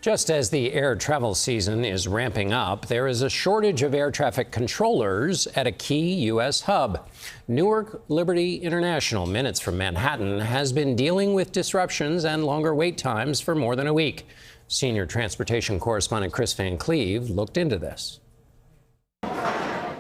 Just as the air travel season is ramping up, there is a shortage of air traffic controllers at a key U.S. hub. Newark Liberty International, minutes from Manhattan, has been dealing with disruptions and longer wait times for more than a week. Senior transportation correspondent Kris Van Cleave looked into this.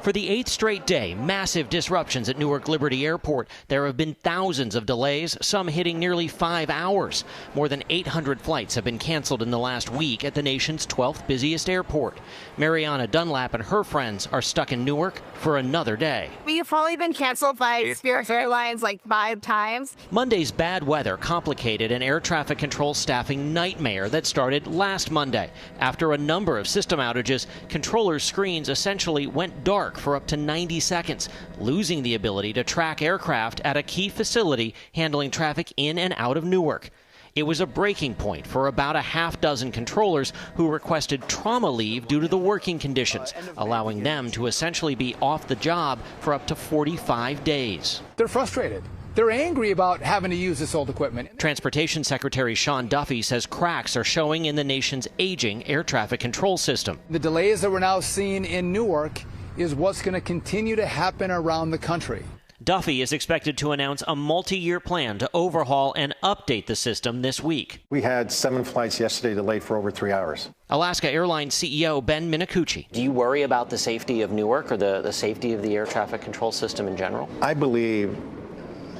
For the 8th straight day, massive disruptions at Newark Liberty Airport. There have been thousands of delays, some hitting nearly 5 hours. More than 800 flights have been canceled in the last week at the nation's 12th busiest airport. Mariana Dunlap and her friends are stuck in Newark for another day. We've only been canceled by Spirit Airlines like 5 times. Monday's bad weather complicated an air traffic control staffing nightmare that started last Monday. After a number of system outages, controllers' screens essentially went dark for up to 90 seconds, losing the ability to track aircraft at a key facility handling traffic in and out of Newark. It was a breaking point for about a half dozen controllers who requested trauma leave due to the working conditions, allowing them to essentially be off the job for up to 45 days. They're frustrated. They're angry about having to use this old equipment. Transportation Secretary Sean Duffy says cracks are showing in the nation's aging air traffic control system. The delays that we're now seeing in Newark is what's going to continue to happen around the country. Duffy is expected to announce a multi-year plan to overhaul and update the system this week. We had 7 flights yesterday delayed for over 3 hours. Alaska Airlines CEO Ben Minicucci. Do you worry about the safety of Newark or the safety of the air traffic control system in general? I believe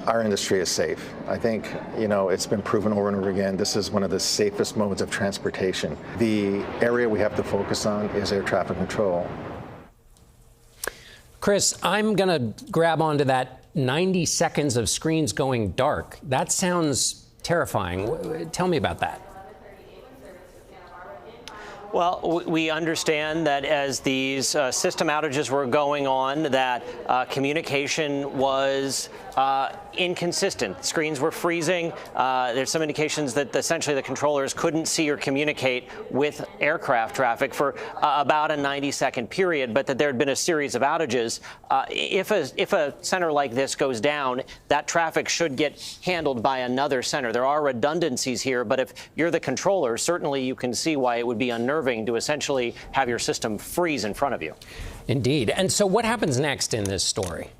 our industry is safe. I think, it's been proven over and over again, this is one of the safest modes of transportation. The area we have to focus on is air traffic control. Kris, I'm going to grab onto that 90 seconds of screens going dark. That sounds terrifying. Tell me about that. Well, we understand that as these system outages were going on, that communication was inconsistent. Screens were freezing. There's some indications that essentially the controllers couldn't see or communicate with aircraft traffic for about a 90-second period, but that there had been a series of outages. If a center like this goes down, that traffic should get handled by another center. There are redundancies here, but if you're the controller, certainly you can see why it would be unnerving to essentially have your system freeze in front of you. Indeed. And so what happens next in this story?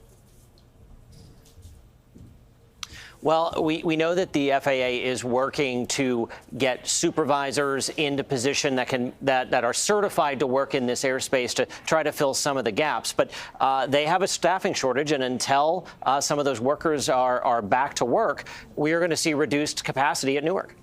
Well, we know that the FAA is working to get supervisors into position that are certified to work in this airspace to try to fill some of the gaps. But they have a staffing shortage, and until some of those workers are back to work, we are going to see reduced capacity at Newark.